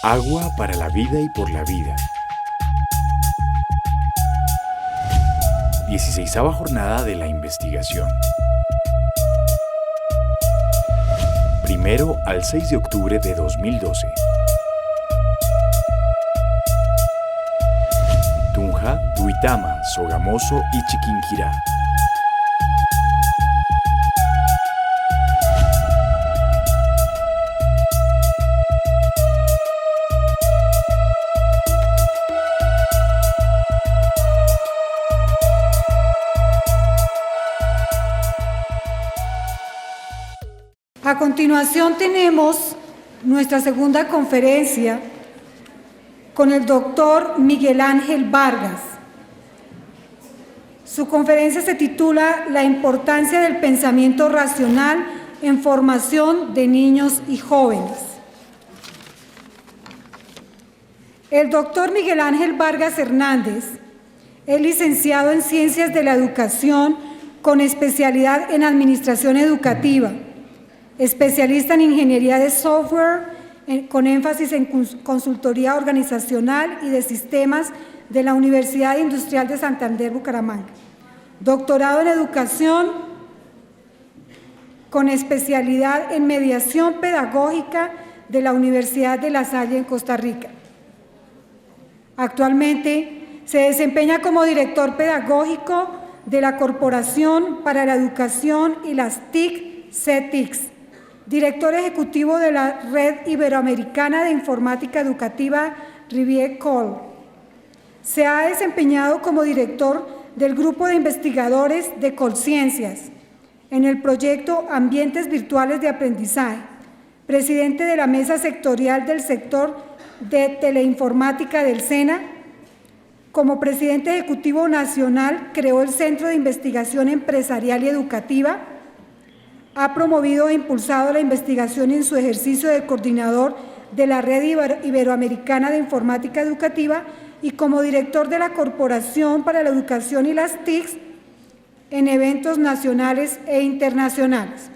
Agua para la vida y por la vida. 16ª jornada de la investigación. 1 al 6 de octubre de 2012. Tunja, Duitama, Sogamoso y Chiquinquirá. A continuación tenemos nuestra segunda conferencia con el doctor Miguel Ángel Vargas. Su conferencia se titula La importancia del pensamiento racional en formación de niños y jóvenes. El doctor Miguel Ángel Vargas Hernández es licenciado en Ciencias de la Educación con especialidad en Administración Educativa, especialista en Ingeniería de Software, con énfasis en consultoría organizacional y de sistemas de la Universidad Industrial de Santander, Bucaramanga. Doctorado en Educación, con especialidad en Mediación Pedagógica de la Universidad de La Salle, en Costa Rica. Actualmente se desempeña como director pedagógico de la Corporación para la Educación y las TIC, CETICS, director ejecutivo de la Red Iberoamericana de Informática Educativa Rivier Cole. Se ha desempeñado como director del Grupo de Investigadores de Colciencias en el proyecto Ambientes Virtuales de Aprendizaje, presidente de la Mesa Sectorial del Sector de Teleinformática del SENA. Como presidente ejecutivo nacional creó el Centro de Investigación Empresarial y Educativa. Ha promovido e impulsado la investigación en su ejercicio de coordinador de la Red Iberoamericana de Informática Educativa y como director de la Corporación para la Educación y las TICs en eventos nacionales e internacionales.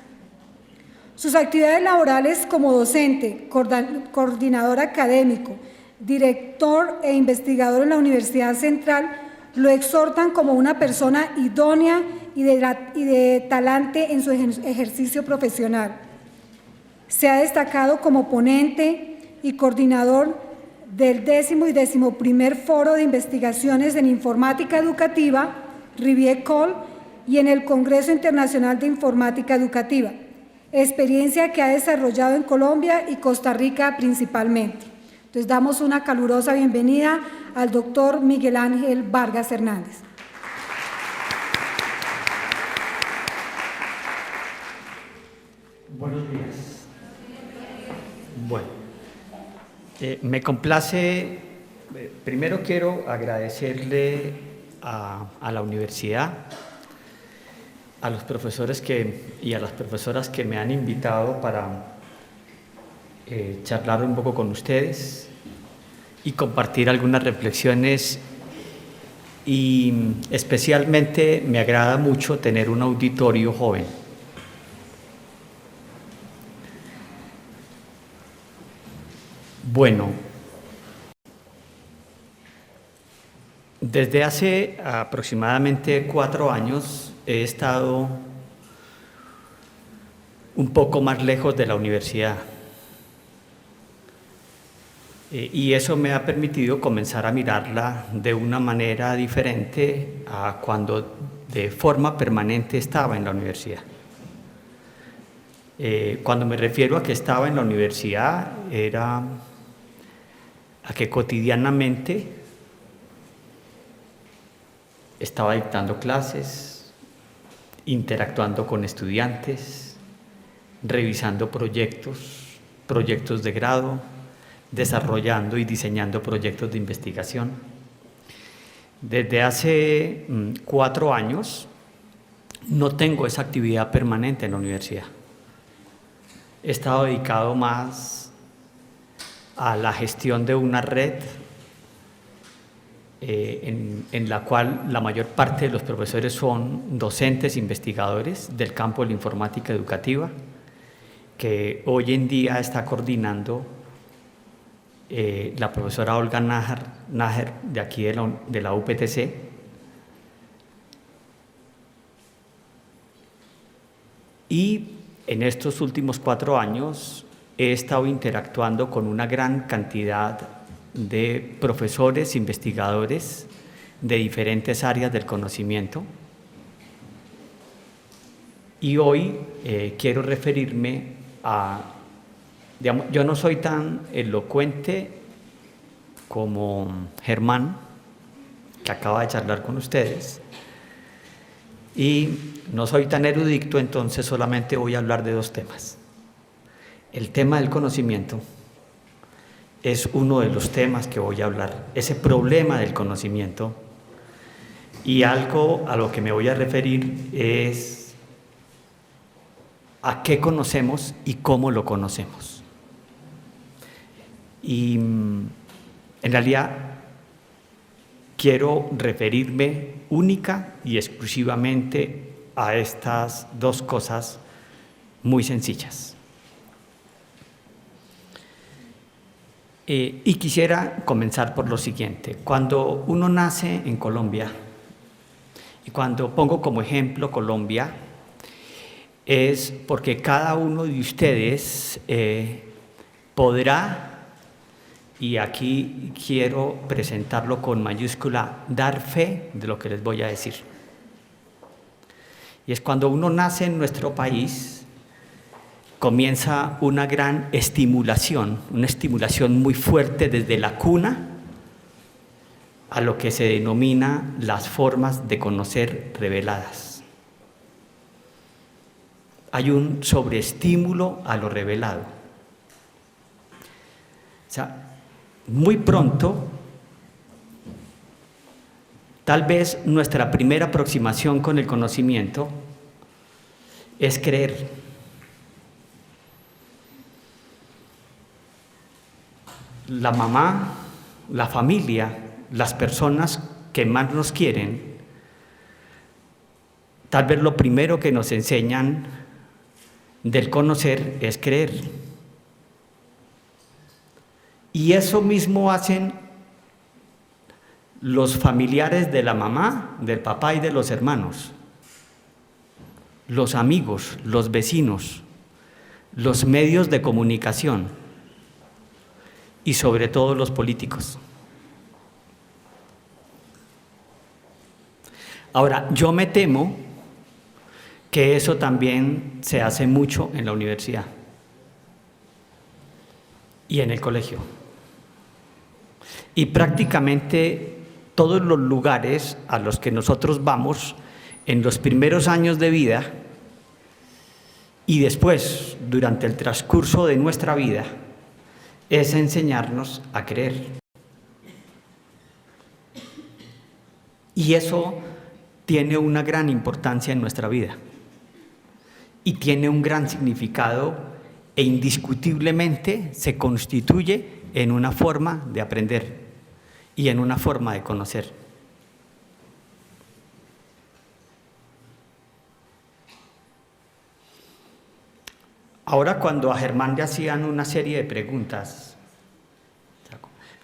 Sus actividades laborales como docente, coordinador académico, director e investigador en la Universidad Central lo exhortan como una persona idónea y de talante en su ejercicio profesional. Se ha destacado como ponente y coordinador del 10º y 11º Foro de Investigaciones en Informática Educativa, Rivier Cole, y en el Congreso Internacional de Informática Educativa, experiencia que ha desarrollado en Colombia y Costa Rica principalmente. Entonces, damos una calurosa bienvenida al doctor Miguel Ángel Vargas Hernández. Buenos días. Bueno, me complace, primero quiero agradecerle a la universidad, a los profesores y a las profesoras que me han invitado para charlar un poco con ustedes y compartir algunas reflexiones, y especialmente me agrada mucho tener un auditorio joven. Bueno, desde hace aproximadamente 4 años he estado un poco más lejos de la universidad. Y eso me ha permitido comenzar a mirarla de una manera diferente a cuando de forma permanente estaba en la universidad. Cuando me refiero a que estaba en la universidad, era a que cotidianamente estaba dictando clases, interactuando con estudiantes, revisando proyectos de grado, desarrollando y diseñando proyectos de investigación. Desde hace 4 años no tengo esa actividad permanente en la universidad. He estado dedicado más a la gestión de una red en la cual la mayor parte de los profesores son docentes investigadores del campo de la informática educativa, que hoy en día está coordinando la profesora Olga Nájer de aquí de la UPTC. Y en estos últimos 4 años he estado interactuando con una gran cantidad de profesores, investigadores de diferentes áreas del conocimiento. Y hoy quiero referirme a, digamos, yo no soy tan elocuente como Germán, que acaba de charlar con ustedes, y no soy tan erudito, entonces solamente voy a hablar de 2 temas. El tema del conocimiento es uno de los temas que voy a hablar, ese problema del conocimiento, y algo a lo que me voy a referir es a qué conocemos y cómo lo conocemos. Y en realidad quiero referirme única y exclusivamente a estas 2 cosas muy sencillas. Y quisiera comenzar por lo siguiente. Cuando uno nace en Colombia, y cuando pongo como ejemplo Colombia, es porque cada uno de ustedes podrá, y aquí quiero presentarlo con mayúscula, dar fe de lo que les voy a decir. Y es cuando uno nace en nuestro país, comienza una gran estimulación, una estimulación muy fuerte desde la cuna a lo que se denomina las formas de conocer reveladas. Hay un sobreestímulo a lo revelado. O sea, muy pronto, tal vez nuestra primera aproximación con el conocimiento es creer. La mamá, la familia, las personas que más nos quieren, tal vez lo primero que nos enseñan del conocer es creer. Y eso mismo hacen los familiares de la mamá, del papá y de los hermanos, los amigos, los vecinos, los medios de comunicación y sobre todo los políticos. Ahora, yo me temo que eso también se hace mucho en la universidad y en el colegio. Y prácticamente todos los lugares a los que nosotros vamos en los primeros años de vida y después, durante el transcurso de nuestra vida, es enseñarnos a creer. Y eso tiene una gran importancia en nuestra vida y tiene un gran significado e indiscutiblemente se constituye en una forma de aprender y en una forma de conocer. Ahora, cuando a Germán le hacían una serie de preguntas,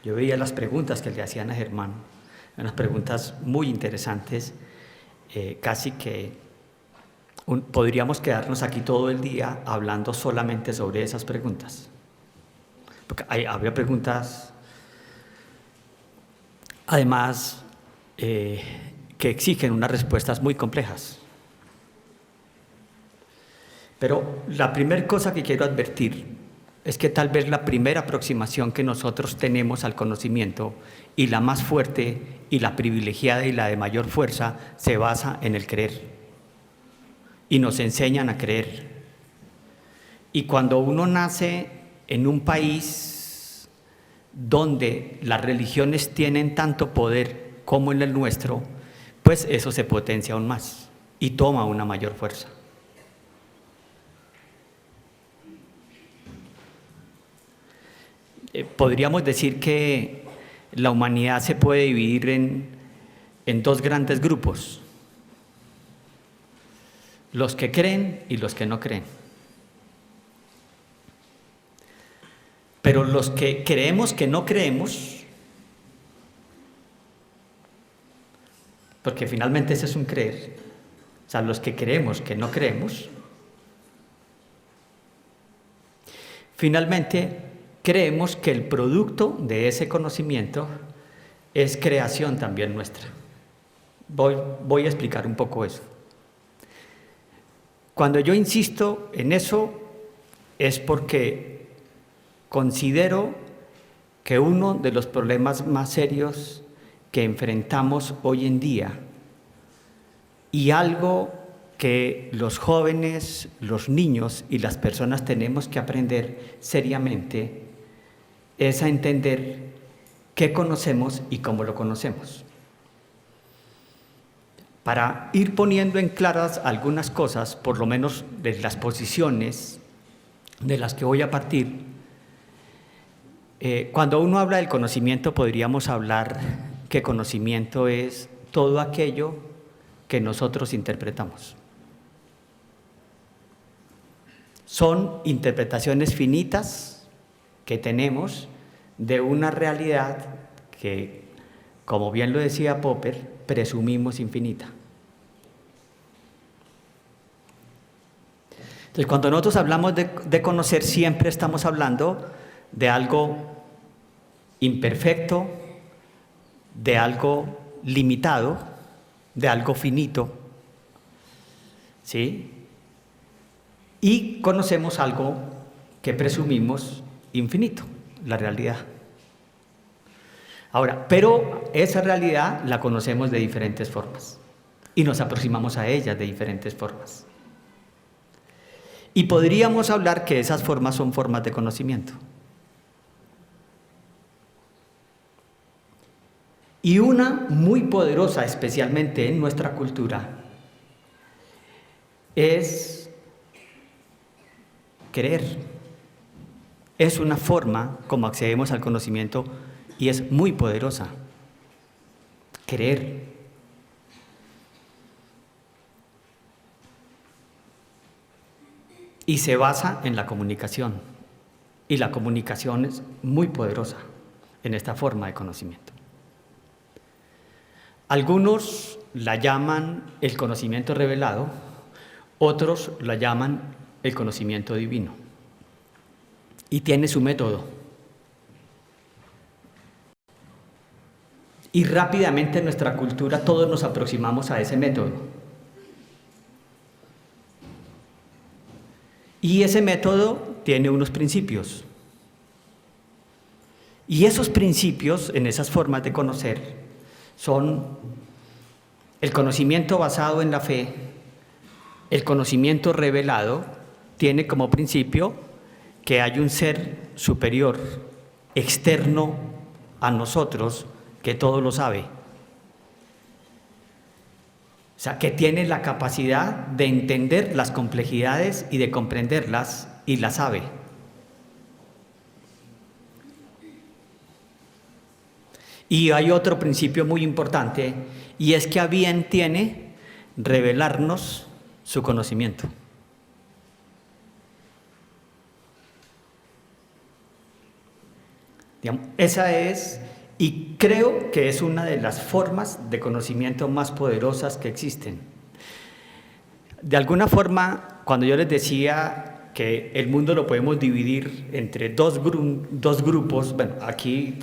yo veía las preguntas que le hacían a Germán, unas preguntas muy interesantes, casi que podríamos quedarnos aquí todo el día hablando solamente sobre esas preguntas. Porque había preguntas, además, que exigen unas respuestas muy complejas. Pero la primera cosa que quiero advertir es que tal vez la primera aproximación que nosotros tenemos al conocimiento, y la más fuerte y la privilegiada y la de mayor fuerza, se basa en el creer. Y nos enseñan a creer. Y cuando uno nace en un país donde las religiones tienen tanto poder como en el nuestro, pues eso se potencia aún más y toma una mayor fuerza. Podríamos decir que la humanidad se puede dividir en 2 grandes grupos: los que creen y los que no creen. Pero los que creemos que no creemos, porque finalmente ese es un creer, o sea, los que creemos que no creemos, finalmente creemos que el producto de ese conocimiento es creación también nuestra. Voy a explicar un poco eso. Cuando yo insisto en eso es porque considero que uno de los problemas más serios que enfrentamos hoy en día y algo que los jóvenes, los niños y las personas tenemos que aprender seriamente es a entender qué conocemos y cómo lo conocemos. Para ir poniendo en claras algunas cosas, por lo menos de las posiciones de las que voy a partir, cuando uno habla del conocimiento podríamos hablar que conocimiento es todo aquello que nosotros interpretamos. Son interpretaciones finitas que tenemos de una realidad que, como bien lo decía Popper, presumimos infinita. Entonces, cuando nosotros hablamos de conocer, siempre estamos hablando de algo imperfecto, de algo limitado, de algo finito, ¿sí? Y conocemos algo que presumimos infinito, la realidad. Ahora, pero esa realidad la conocemos de diferentes formas y nos aproximamos a ella de diferentes formas. Y podríamos hablar que esas formas son formas de conocimiento. Y una muy poderosa, especialmente en nuestra cultura, es creer. Es una forma como accedemos al conocimiento y es muy poderosa. Creer. Y se basa en la comunicación. Y la comunicación es muy poderosa en esta forma de conocimiento. Algunos la llaman el conocimiento revelado, otros la llaman el conocimiento divino. Y tiene su método. Y rápidamente en nuestra cultura todos nos aproximamos a ese método. Y ese método tiene unos principios. Y esos principios, en esas formas de conocer, son el conocimiento basado en la fe, el conocimiento revelado, tiene como principio que hay un ser superior, externo a nosotros, que todo lo sabe. O sea, que tiene la capacidad de entender las complejidades y de comprenderlas y las sabe. Y hay otro principio muy importante, y es que a bien tiene revelarnos su conocimiento. Digamos, esa es, y creo que es una de las formas de conocimiento más poderosas que existen. De alguna forma, cuando yo les decía que el mundo lo podemos dividir entre dos grupos, bueno, aquí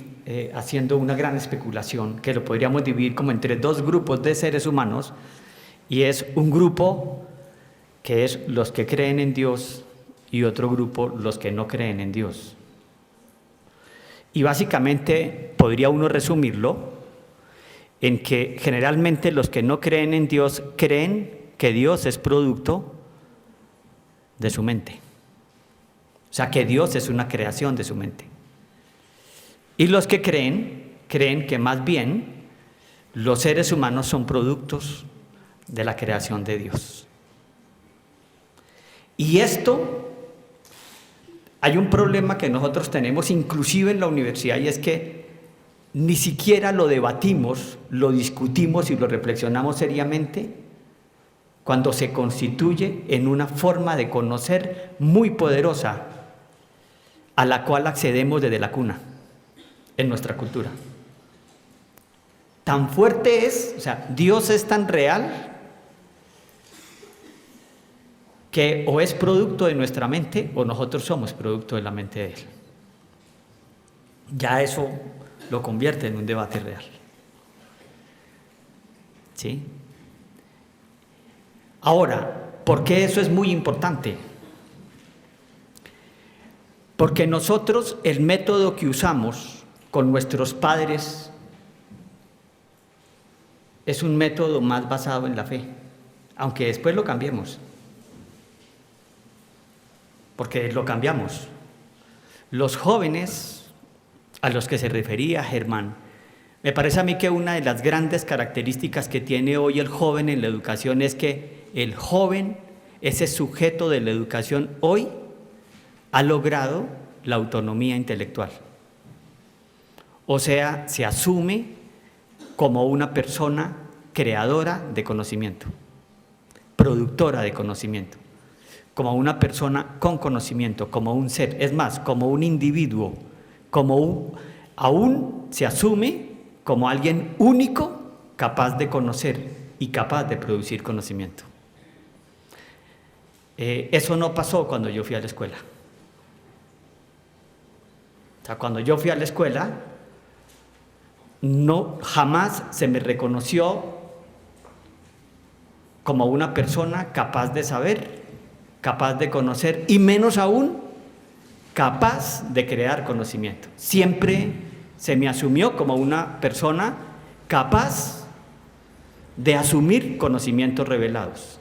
haciendo una gran especulación, que lo podríamos dividir como entre dos grupos de seres humanos, y es un grupo que es los que creen en Dios y otro grupo los que no creen en Dios. Y básicamente podría uno resumirlo en que generalmente los que no creen en Dios creen que Dios es producto de su mente. O sea, que Dios es una creación de su mente. Y los que creen que más bien los seres humanos son productos de la creación de Dios. Y esto, hay un problema que nosotros tenemos inclusive en la universidad, y es que ni siquiera lo debatimos, lo discutimos y lo reflexionamos seriamente cuando se constituye en una forma de conocer muy poderosa, a la cual accedemos desde la cuna en nuestra cultura. Tan fuerte es, o sea, Dios es tan real que o es producto de nuestra mente o nosotros somos producto de la mente de Él. Ya eso lo convierte en un debate real. ¿Sí? Ahora, ¿por qué eso es muy importante? Porque nosotros, el método que usamos con nuestros padres es un método más basado en la fe, aunque después lo cambiemos. Porque lo cambiamos. Los jóvenes a los que se refería Germán, me parece a mí que una de las grandes características que tiene hoy el joven en la educación es que el joven, ese sujeto de la educación hoy, ha logrado la autonomía intelectual. O sea, se asume como una persona creadora de conocimiento, productora de conocimiento, como una persona con conocimiento, como un ser, es más, como un individuo, aún se asume como alguien único, capaz de conocer y capaz de producir conocimiento. Eso no pasó cuando yo fui a la escuela. O sea, cuando yo fui a la escuela, jamás se me reconoció como una persona capaz de saber, capaz de conocer y menos aún capaz de crear conocimiento. Siempre se me asumió como una persona capaz de asumir conocimientos revelados.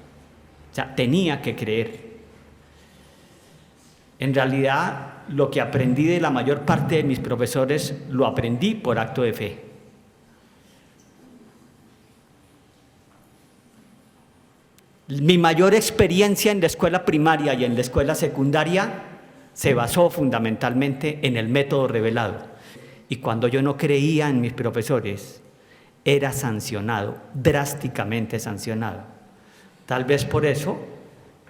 O sea, tenía que creer. En realidad, lo que aprendí de la mayor parte de mis profesores, lo aprendí por acto de fe. Mi mayor experiencia en la escuela primaria y en la escuela secundaria se basó fundamentalmente en el método revelado. Y cuando yo no creía en mis profesores, era sancionado, drásticamente sancionado. Tal vez por eso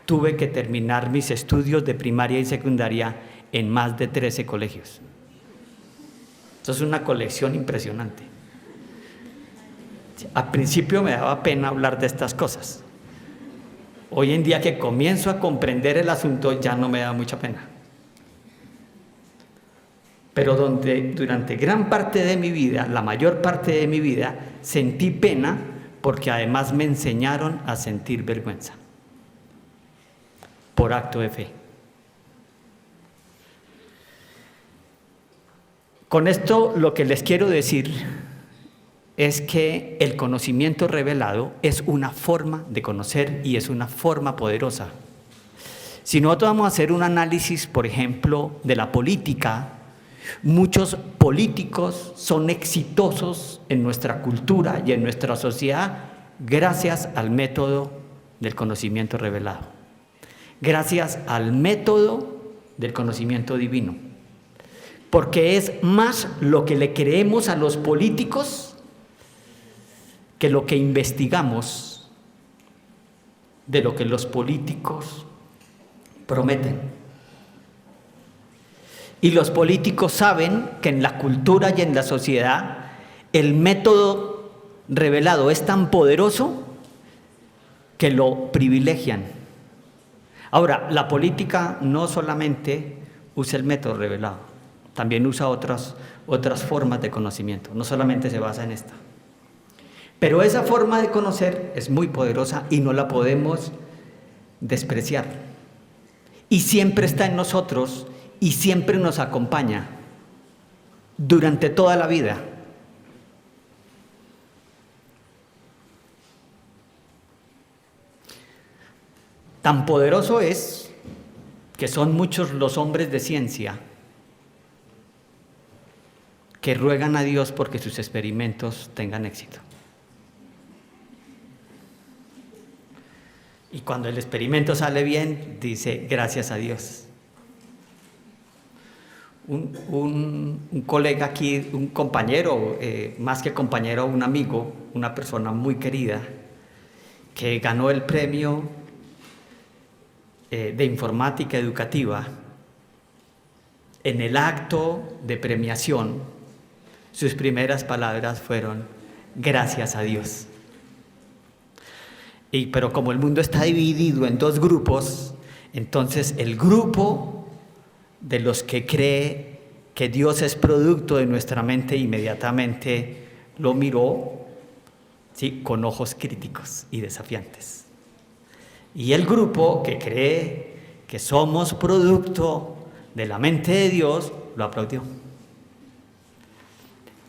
tuve que terminar mis estudios de primaria y secundaria en más de 13 colegios. Esto es una colección impresionante. Al principio me daba pena hablar de estas cosas. Hoy en día que comienzo a comprender el asunto ya no me da mucha pena. Pero durante gran parte de mi vida, la mayor parte de mi vida, sentí pena porque además me enseñaron a sentir vergüenza por acto de fe. Con esto lo que les quiero decir es que el conocimiento revelado es una forma de conocer y es una forma poderosa. Si nosotros vamos a hacer un análisis, por ejemplo, de la política, muchos políticos son exitosos en nuestra cultura y en nuestra sociedad gracias al método del conocimiento revelado, gracias al método del conocimiento divino, porque es más lo que le creemos a los políticos que lo que investigamos de lo que los políticos prometen. Y los políticos saben que en la cultura y en la sociedad el método revelado es tan poderoso que lo privilegian. Ahora, la política no solamente usa el método revelado, también usa otras formas de conocimiento, no solamente se basa en esta. Pero esa forma de conocer es muy poderosa y no la podemos despreciar. Y siempre está en nosotros y siempre nos acompaña durante toda la vida. Tan poderoso es que son muchos los hombres de ciencia que ruegan a Dios porque sus experimentos tengan éxito. Y cuando el experimento sale bien, dice gracias a Dios. Un colega aquí, un compañero, más que compañero, un amigo, una persona muy querida, que ganó el premio de informática educativa, en el acto de premiación, sus primeras palabras fueron: gracias a Dios. Pero como el mundo está dividido en dos grupos, entonces el grupo de los que cree que Dios es producto de nuestra mente inmediatamente lo miró, ¿sí?, con ojos críticos y desafiantes. Y el grupo que cree que somos producto de la mente de Dios lo aplaudió.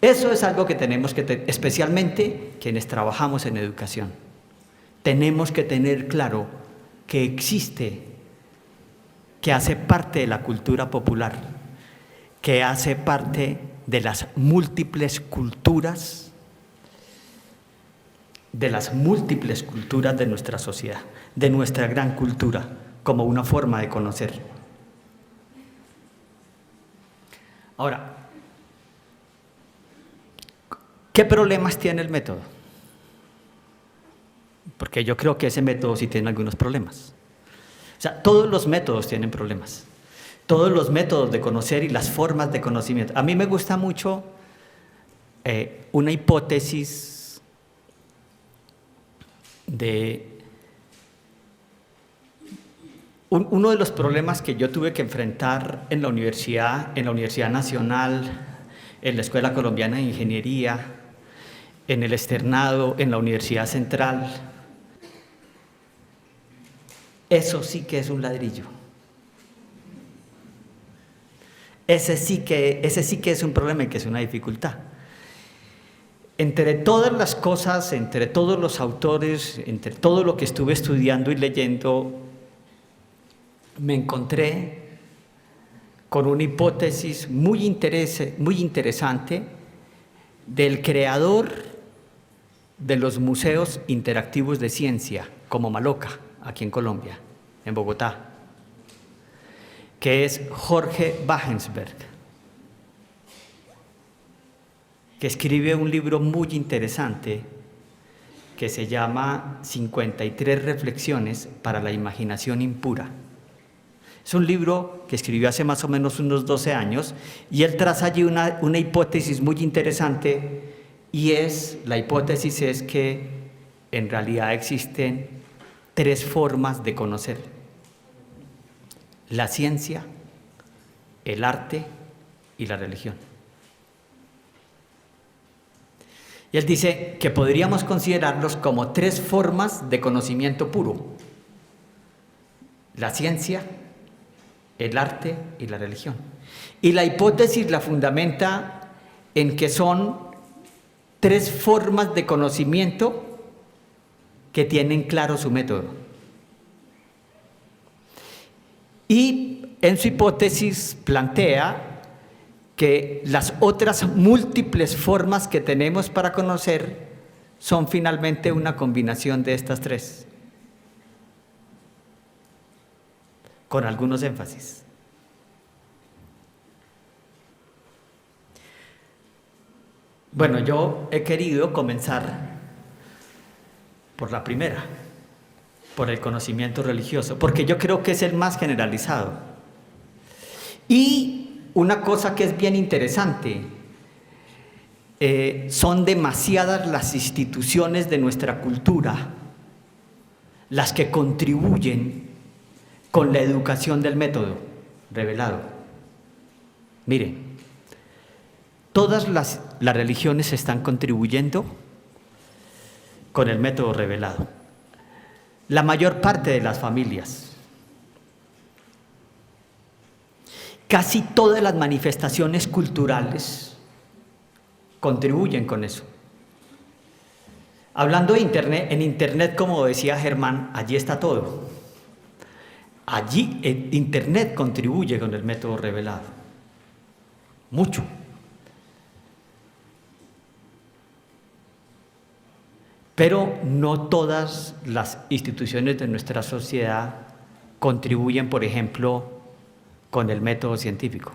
Eso es algo que tenemos que especialmente quienes trabajamos en educación. Tenemos que tener claro que existe, que hace parte de la cultura popular, que hace parte de las múltiples culturas, de nuestra sociedad, de nuestra gran cultura, como una forma de conocer. Ahora, ¿qué problemas tiene el método? Porque yo creo que ese método sí tiene algunos problemas. O sea, todos los métodos tienen problemas. Todos los métodos de conocer y las formas de conocimiento. A mí me gusta mucho una hipótesis de... Uno de los problemas que yo tuve que enfrentar en la Universidad Nacional, en la Escuela Colombiana de Ingeniería, en el externado, en la Universidad Central, eso sí que es un ladrillo. Ese sí que es un problema y que es una dificultad. Entre todas las cosas, entre todos los autores, entre todo lo que estuve estudiando y leyendo, me encontré con una hipótesis muy interesante del creador de los museos interactivos de ciencia, como Maloca, aquí en Colombia, en Bogotá, que es Jorge Wagensberg, que escribe un libro muy interesante que se llama 53 reflexiones para la imaginación impura. Es un libro que escribió hace más o menos unos 12 años y él traza allí una hipótesis muy interesante, y la hipótesis es que en realidad existen 3 formas de conocer: la ciencia, el arte y la religión. Y él dice que podríamos considerarlos como 3 formas de conocimiento puro: la ciencia, el arte y la religión. Y la hipótesis la fundamenta en que son 3 formas de conocimiento que tienen claro su método. Y en su hipótesis plantea que las otras múltiples formas que tenemos para conocer son finalmente una combinación de estas 3. Con algunos énfasis. Bueno, yo he querido comenzar por la primera, por el conocimiento religioso, porque yo creo que es el más generalizado. Y una cosa que es bien interesante, son demasiadas las instituciones de nuestra cultura las que contribuyen con la educación del método revelado. Miren, todas las religiones están contribuyendo con el método revelado. La mayor parte de las familias, casi todas las manifestaciones culturales contribuyen con eso. Hablando de Internet, en Internet, como decía Germán, allí está todo. Allí Internet contribuye con el método revelado, mucho. Pero no todas las instituciones de nuestra sociedad contribuyen, por ejemplo, con el método científico.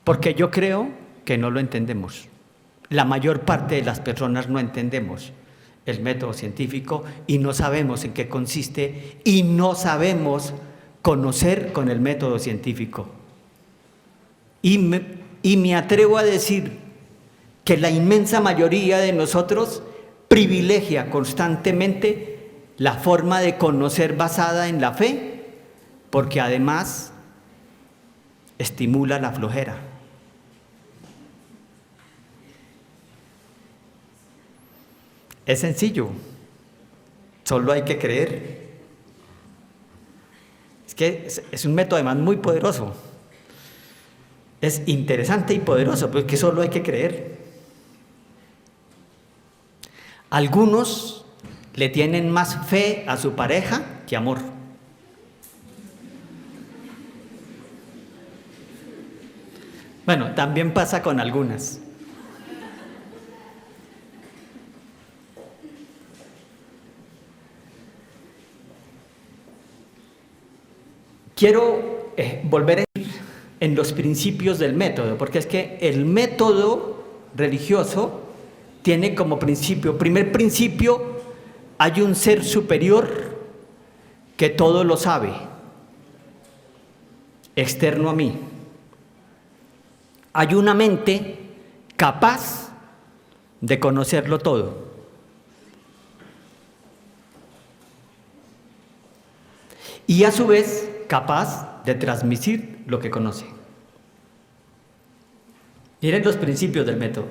Porque yo creo que no lo entendemos. La mayor parte de las personas no entendemos el método científico y no sabemos en qué consiste y no sabemos conocer con el método científico Y me atrevo a decir que la inmensa mayoría de nosotros privilegia constantemente la forma de conocer basada en la fe, porque además estimula la flojera. Es sencillo, solo hay que creer. Es que es un método además muy poderoso. Es interesante y poderoso, pero es que solo hay que creer. Algunos le tienen más fe a su pareja que amor. Bueno, también pasa con algunas. Quiero volver a ir en los principios del método, porque es que el método religioso tiene como principio, primer principio, hay un ser superior que todo lo sabe, externo a mí. Hay una mente capaz de conocerlo todo. Y a su vez capaz de transmitir lo que conoce. Miren los principios del método.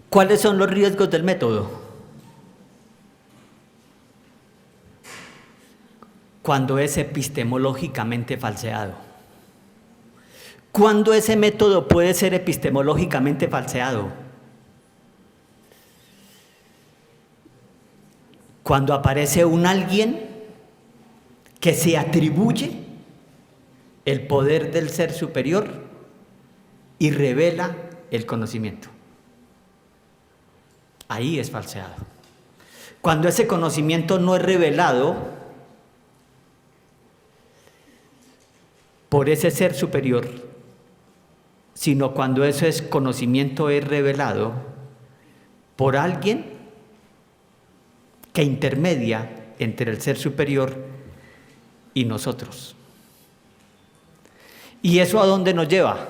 ¿Cuáles son los riesgos del método? Cuando es epistemológicamente falseado. ¿Cuándo ese método puede ser epistemológicamente falseado? Cuando aparece un alguien que se atribuye el poder del ser superior y revela el conocimiento. Ahí es falseado. Cuando ese conocimiento no es revelado por ese ser superior, sino cuando ese conocimiento es revelado por alguien que intermedia entre el ser superior y nosotros. ¿Y eso a dónde nos lleva?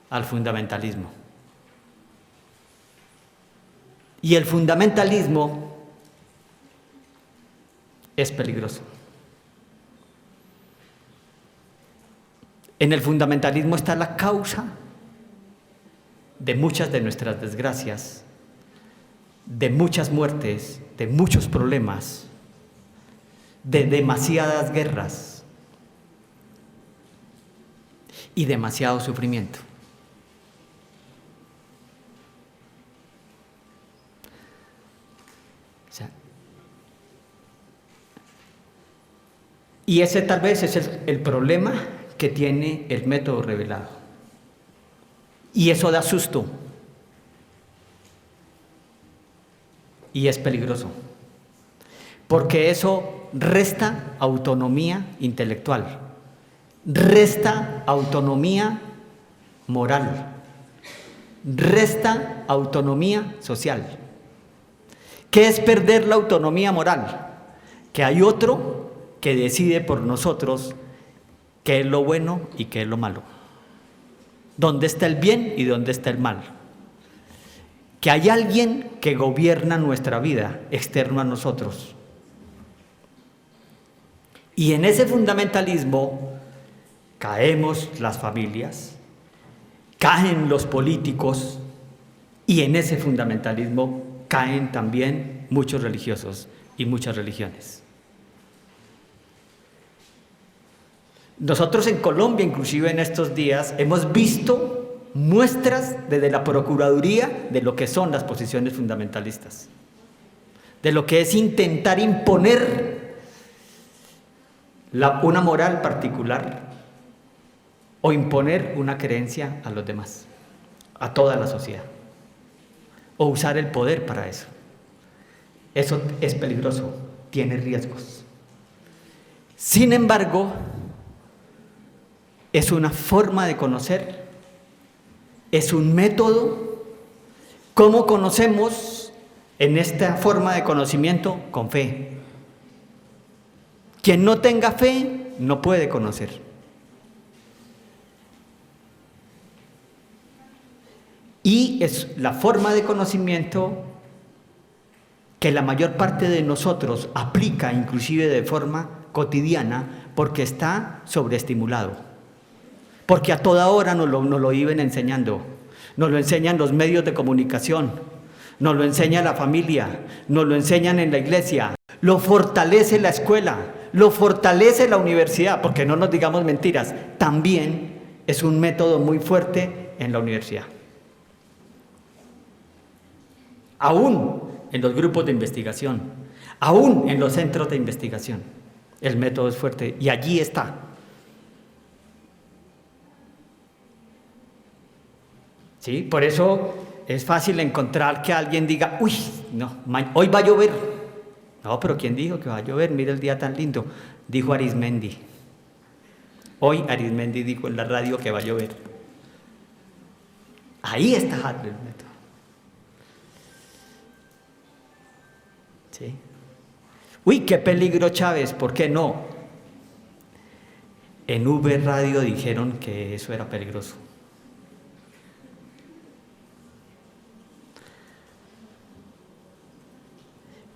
Al fundamentalismo. Y el fundamentalismo es peligroso. En el fundamentalismo está la causa de muchas de nuestras desgracias, de muchas muertes, de muchos problemas, de demasiadas guerras y demasiado sufrimiento. Y ese tal vez es el problema que tiene el método revelado. Y eso da susto. Y es peligroso. Porque eso resta autonomía intelectual, resta autonomía moral, resta autonomía social. ¿Qué es perder la autonomía moral? Que hay otro que decide por nosotros qué es lo bueno y qué es lo malo, dónde está el bien y dónde está el mal. Que hay alguien que gobierna nuestra vida externo a nosotros. Y en ese fundamentalismo caemos las familias, caen los políticos y en ese fundamentalismo caen también muchos religiosos y muchas religiones. Nosotros en Colombia, inclusive en estos días, hemos visto muestras desde la Procuraduría de lo que son las posiciones fundamentalistas, de lo que es intentar imponer una moral particular o imponer una creencia a los demás, a toda la sociedad, o usar el poder para eso. Eso es peligroso, tiene riesgos. Sin embargo, es una forma de conocer, es un método. ¿Cómo conocemos en esta forma de conocimiento? Con fe. Quien no tenga fe no puede conocer. Y es la forma de conocimiento que la mayor parte de nosotros aplica inclusive de forma cotidiana porque está sobreestimulado. Porque a toda hora nos lo iban enseñando. Nos lo enseñan los medios de comunicación, nos lo enseña la familia, nos lo enseñan en la iglesia, lo fortalece la escuela, lo fortalece la universidad, porque no nos digamos mentiras, también es un método muy fuerte en la universidad. Aún en los grupos de investigación, aún en los centros de investigación, el método es fuerte y allí está. ¿Sí? Por eso es fácil encontrar que alguien diga, uy, no, hoy va a llover. No, pero ¿quién dijo que va a llover? Mira el día tan lindo. Dijo Arismendi. Hoy Arismendi dijo en la radio que va a llover. Ahí está el método. ¿Sí? Uy, qué peligro Chávez, ¿por qué no? En V Radio dijeron que eso era peligroso.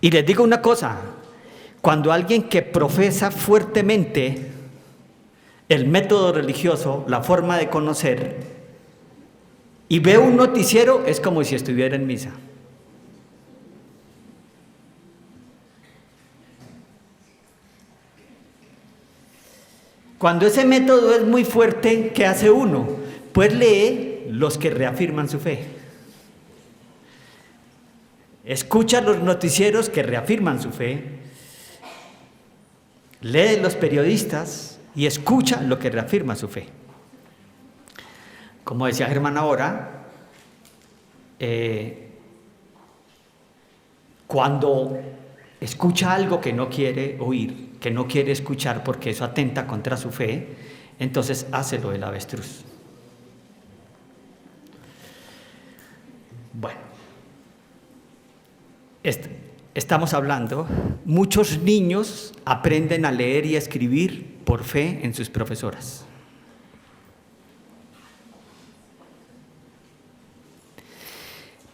Y les digo una cosa, cuando alguien que profesa fuertemente el método religioso, la forma de conocer, y ve un noticiero, es como si estuviera en misa. Cuando ese método es muy fuerte, ¿qué hace uno? Pues lee los que reafirman su fe. Escucha los noticieros que reafirman su fe, lee los periodistas y escucha lo que reafirma su fe. Como decía Germán ahora, cuando escucha algo que no quiere oír, que no quiere escuchar porque eso atenta contra su fe, entonces hace lo del avestruz. Bueno. Estamos hablando, muchos niños aprenden a leer y a escribir por fe en sus profesoras.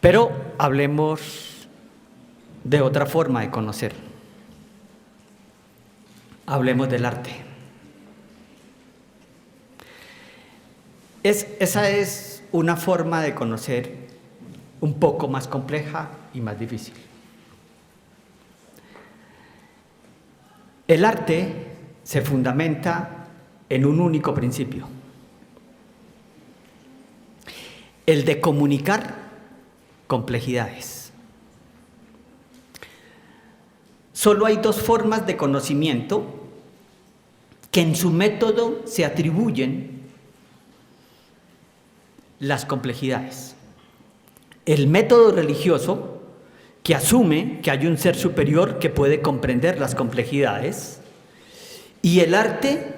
Pero hablemos de otra forma de conocer. Hablemos del arte. Esa es una forma de conocer un poco más compleja y más difícil. El arte se fundamenta en un único principio, el de comunicar complejidades. Solo hay dos formas de conocimiento que en su método se atribuyen las complejidades. El método religioso, que asume que hay un ser superior que puede comprender las complejidades, y el arte,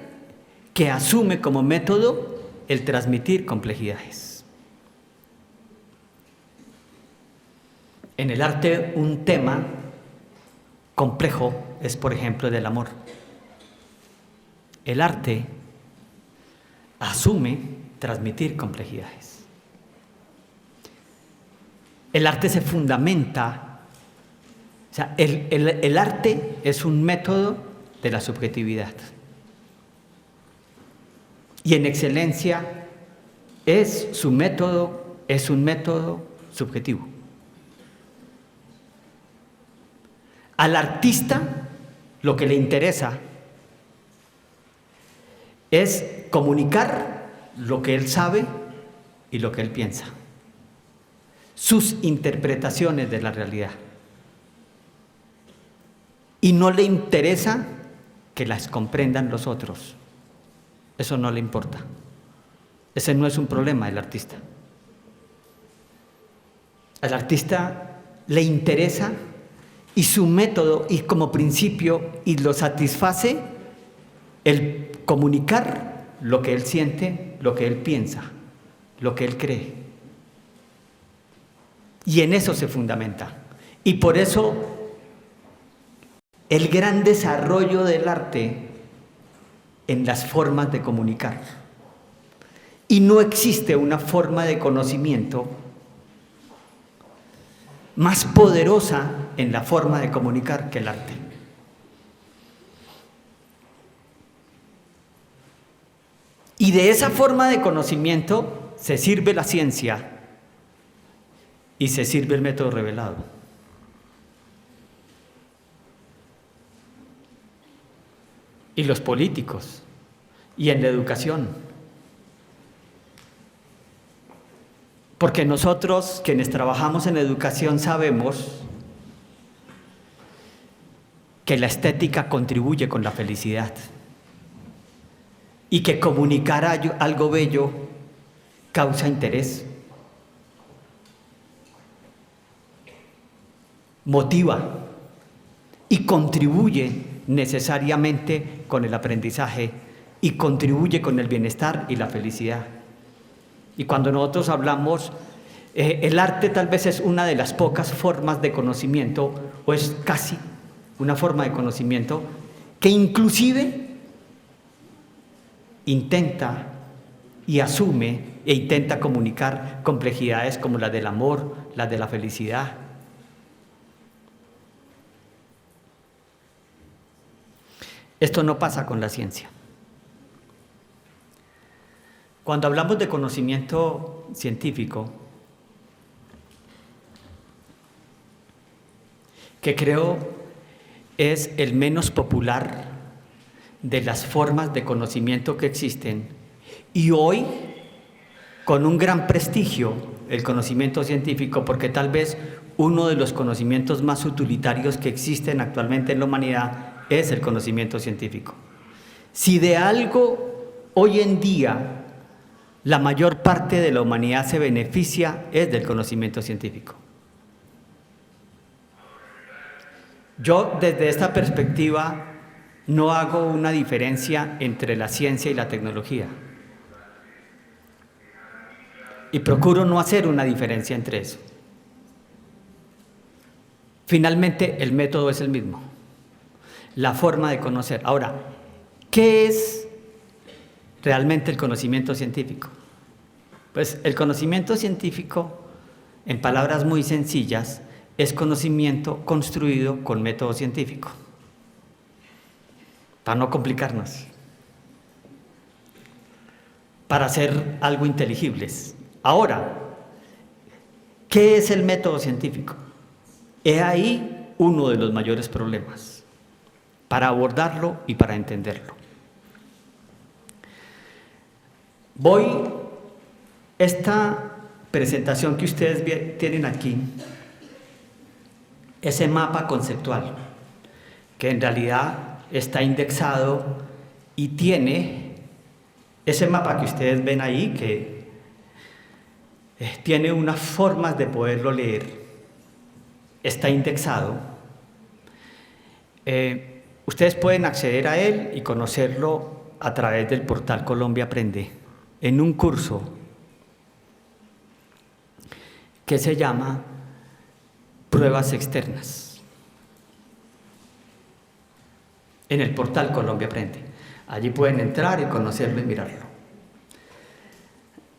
que asume como método el transmitir complejidades. En el arte, un tema complejo es, por ejemplo, el del amor. El arte asume transmitir complejidades. El arte se fundamenta. O sea, el arte es un método de la subjetividad. Y en excelencia es un método subjetivo. Al artista lo que le interesa es comunicar lo que él sabe y lo que él piensa, sus interpretaciones de la realidad. Y no le interesa que las comprendan los otros. Eso no le importa. Ese no es un problema del artista. Al artista le interesa, y su método y como principio, y lo satisface, el comunicar lo que él siente, lo que él piensa, lo que él cree. Y en eso se fundamenta. Y por eso el gran desarrollo del arte en las formas de comunicar. Y no existe una forma de conocimiento más poderosa en la forma de comunicar que el arte. Y de esa forma de conocimiento se sirve la ciencia y se sirve el método revelado. Y los políticos, y en la educación. Porque nosotros, quienes trabajamos en educación, sabemos que la estética contribuye con la felicidad y que comunicar algo bello causa interés, motiva y contribuye necesariamente con el aprendizaje y contribuye con el bienestar y la felicidad. Y cuando nosotros hablamos, el arte tal vez es una de las pocas formas de conocimiento, o es casi una forma de conocimiento, que inclusive intenta y asume e intenta comunicar complejidades como las del amor, las de la felicidad. Esto no pasa con la ciencia. Cuando hablamos de conocimiento científico, que creo es el menos popular de las formas de conocimiento que existen, y hoy con un gran prestigio el conocimiento científico, porque tal vez uno de los conocimientos más utilitarios que existen actualmente en la humanidad es el conocimiento científico. Si de algo hoy en día la mayor parte de la humanidad se beneficia, es del conocimiento científico. Yo, desde esta perspectiva, no hago una diferencia entre la ciencia y la tecnología. Y procuro no hacer una diferencia entre eso. Finalmente, el método es el mismo. La forma de conocer. Ahora, ¿qué es realmente el conocimiento científico? Pues el conocimiento científico, en palabras muy sencillas, es conocimiento construido con método científico. Para no complicarnos. Para hacer algo inteligibles. Ahora, ¿qué es el método científico? He ahí uno de los mayores problemas para abordarlo y para entenderlo. Esta presentación que ustedes tienen aquí, ese mapa conceptual, que en realidad está indexado y tiene ese mapa que ustedes ven ahí, que tiene unas formas de poderlo leer, está indexado. Ustedes pueden acceder a él y conocerlo a través del portal Colombia Aprende, en un curso que se llama Pruebas Externas, en el portal Colombia Aprende. Allí pueden entrar y conocerlo y mirarlo.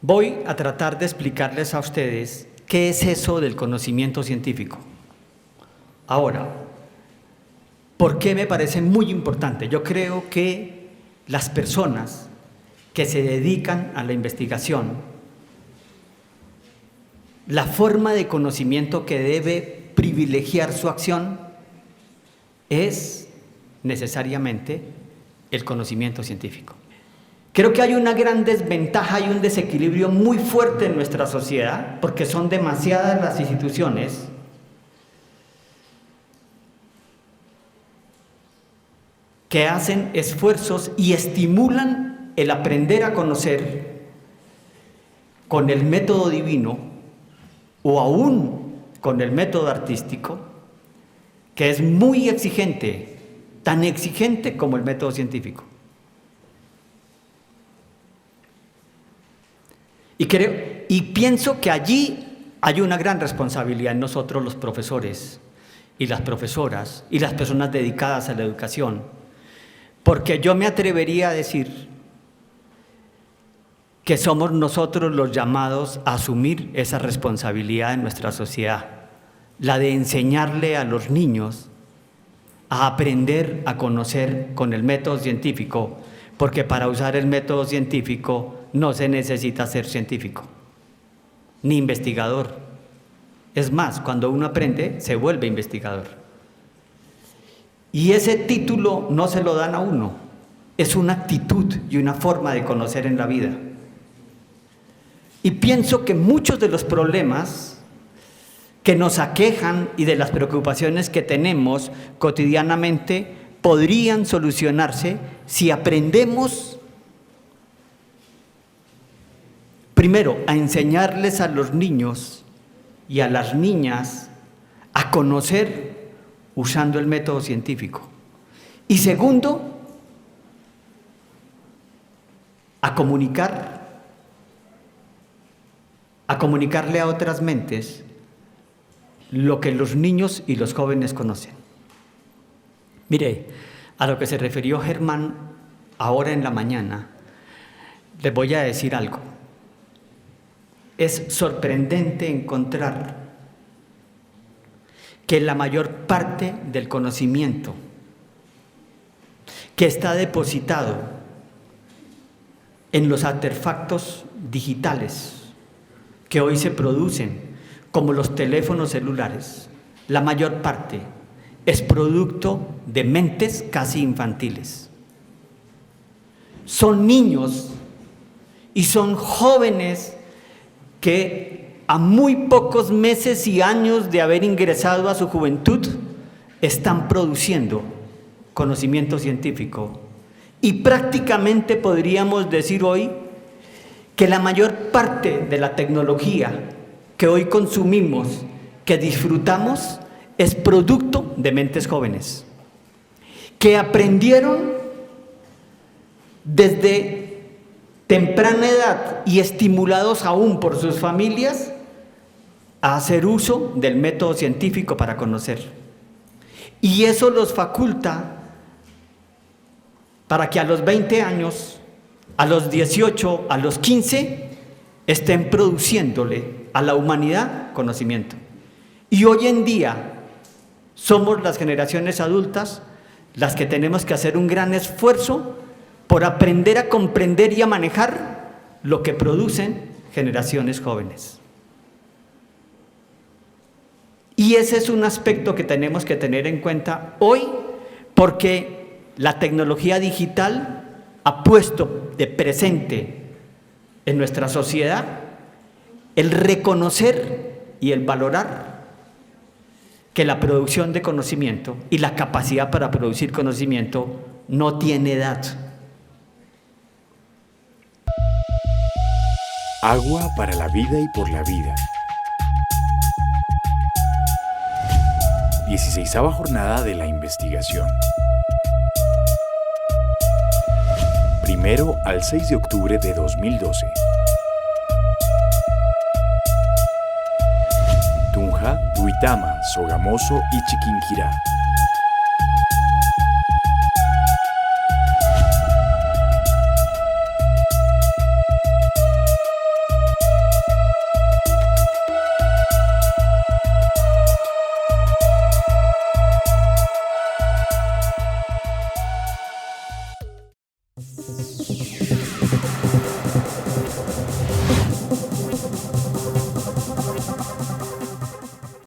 Voy a tratar de explicarles a ustedes qué es eso del conocimiento científico. Ahora, ¿por qué me parece muy importante? Yo creo que las personas que se dedican a la investigación, la forma de conocimiento que debe privilegiar su acción es necesariamente el conocimiento científico. Creo que hay una gran desventaja y un desequilibrio muy fuerte en nuestra sociedad, porque son demasiadas las instituciones que hacen esfuerzos y estimulan el aprender a conocer con el método divino o aún con el método artístico, que es muy exigente, tan exigente como el método científico. Y pienso que allí hay una gran responsabilidad en nosotros los profesores y las profesoras y las personas dedicadas a la educación, porque yo me atrevería a decir que somos nosotros los llamados a asumir esa responsabilidad en nuestra sociedad, la de enseñarle a los niños a aprender a conocer con el método científico, porque para usar el método científico no se necesita ser científico, ni investigador. Es más, cuando uno aprende, se vuelve investigador. Y ese título no se lo dan a uno, es una actitud y una forma de conocer en la vida. Y pienso que muchos de los problemas que nos aquejan y de las preocupaciones que tenemos cotidianamente podrían solucionarse si aprendemos primero a enseñarles a los niños y a las niñas a conocer usando el método científico. Y segundo, a comunicarle a otras mentes lo que los niños y los jóvenes conocen. Mire, a lo que se refirió Germán ahora en la mañana, les voy a decir algo. Es sorprendente encontrar que la mayor parte del conocimiento que está depositado en los artefactos digitales que hoy se producen, como los teléfonos celulares, la mayor parte es producto de mentes casi infantiles. Son niños y son jóvenes que a muy pocos meses y años de haber ingresado a su juventud están produciendo conocimiento científico. Y prácticamente podríamos decir hoy que la mayor parte de la tecnología que hoy consumimos, que disfrutamos, es producto de mentes jóvenes, que aprendieron desde temprana edad y estimulados aún por sus familias a hacer uso del método científico para conocer. Y eso los faculta para que a los 20 años, a los 18, a los 15, estén produciéndole a la humanidad conocimiento. Y hoy en día somos las generaciones adultas las que tenemos que hacer un gran esfuerzo por aprender a comprender y a manejar lo que producen generaciones jóvenes. Y ese es un aspecto que tenemos que tener en cuenta hoy, porque la tecnología digital ha puesto de presente en nuestra sociedad el reconocer y el valorar que la producción de conocimiento y la capacidad para producir conocimiento no tiene edad. Agua para la vida y por la vida. 16ª jornada de la investigación. 1 al 6 de octubre de 2012. Tunja, Duitama, Sogamoso y Chiquinquirá.